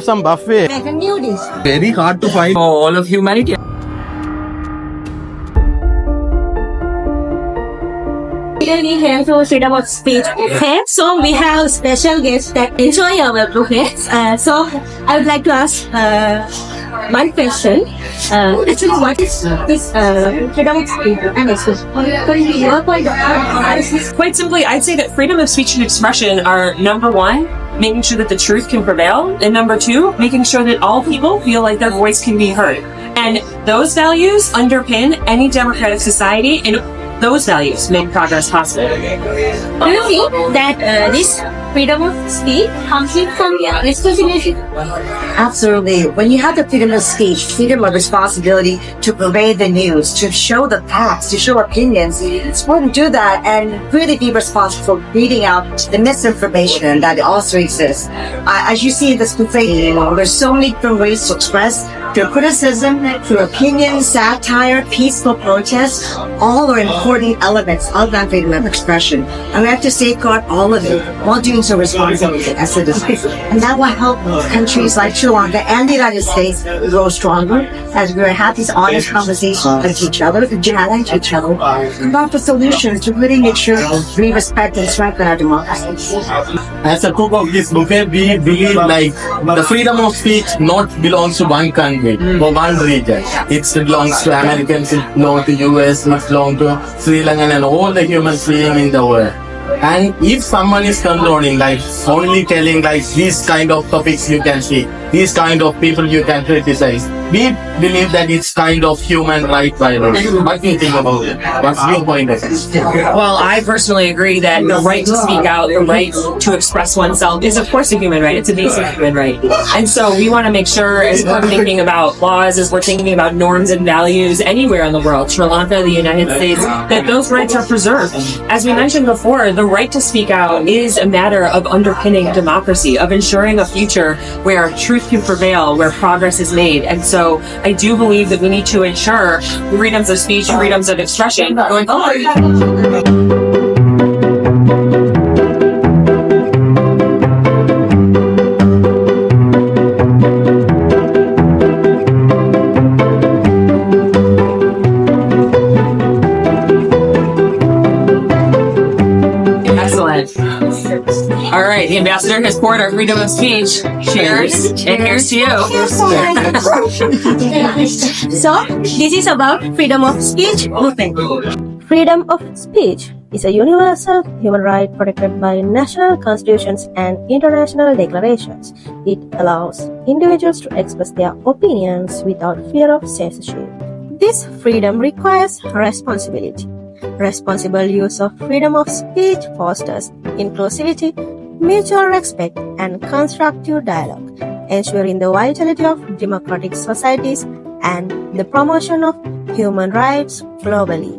Some buffet. Like a new dish. Very hard to find. For all of humanity. Today we have to freedom of speech. Okay, so we have special guests that enjoy our buffets. So I would like to ask one question. Actually, what is this freedom of speech and expression? Quite simply, I'd say that freedom of speech and expression are number one, making sure that the truth can prevail, and number two, making sure that all people feel like their voice can be heard. And those values underpin any democratic society, and those values make progress possible. Do you think that this freedom of speech comes in from responsibility? Absolutely. When you have the freedom of speech, freedom of responsibility to convey the news, to show the facts, to show opinions, it's important to do that and really be responsible for weeding out the misinformation that also exists. As you see in this buffet, there's so many different ways to express through criticism, through opinion, satire, peaceful protest. All are important elements of that freedom of expression. And we have to safeguard all of it while doing so responsibly as citizens. And that will help countries like Sri Lanka and the United States grow stronger as we have these honest conversations with each other, to challenge each other, and offer solutions to really make sure we respect and strengthen our democracy. As a cook of this buffet, we believe like the freedom of speech not belongs to one country or one region. It belongs to Americans, it belongs to US, it belongs to Sri Lankan and all the humans living in the world. And if someone is controlling, like only telling like these kind of topics you can see, these kind of people you can criticize, we believe that it's kind of human right violation. What do you think about it? What's your point of view? Well, I personally agree that the right to speak out, the right to express oneself is of course a human right. It's a basic human right. And so we want to make sure as we're thinking about laws, as we're thinking about norms and values anywhere in the world, Sri Lanka, the United States, that those rights are preserved. As we mentioned before, the right to speak out is a matter of underpinning democracy, of ensuring a future where truth can prevail, where progress is made. And so I do believe that we need to ensure freedoms of speech, freedoms of expression going forward. All right, the ambassador has poured our freedom of speech. Cheers, and here's to you. So this is about freedom of speech movement. Freedom of speech is a universal human right protected by national constitutions and international declarations. It allows individuals to express their opinions without fear of censorship. This freedom requires responsibility. Responsible use of freedom of speech fosters inclusivity, mutual respect, and constructive dialogue, ensuring the vitality of democratic societies and the promotion of human rights globally.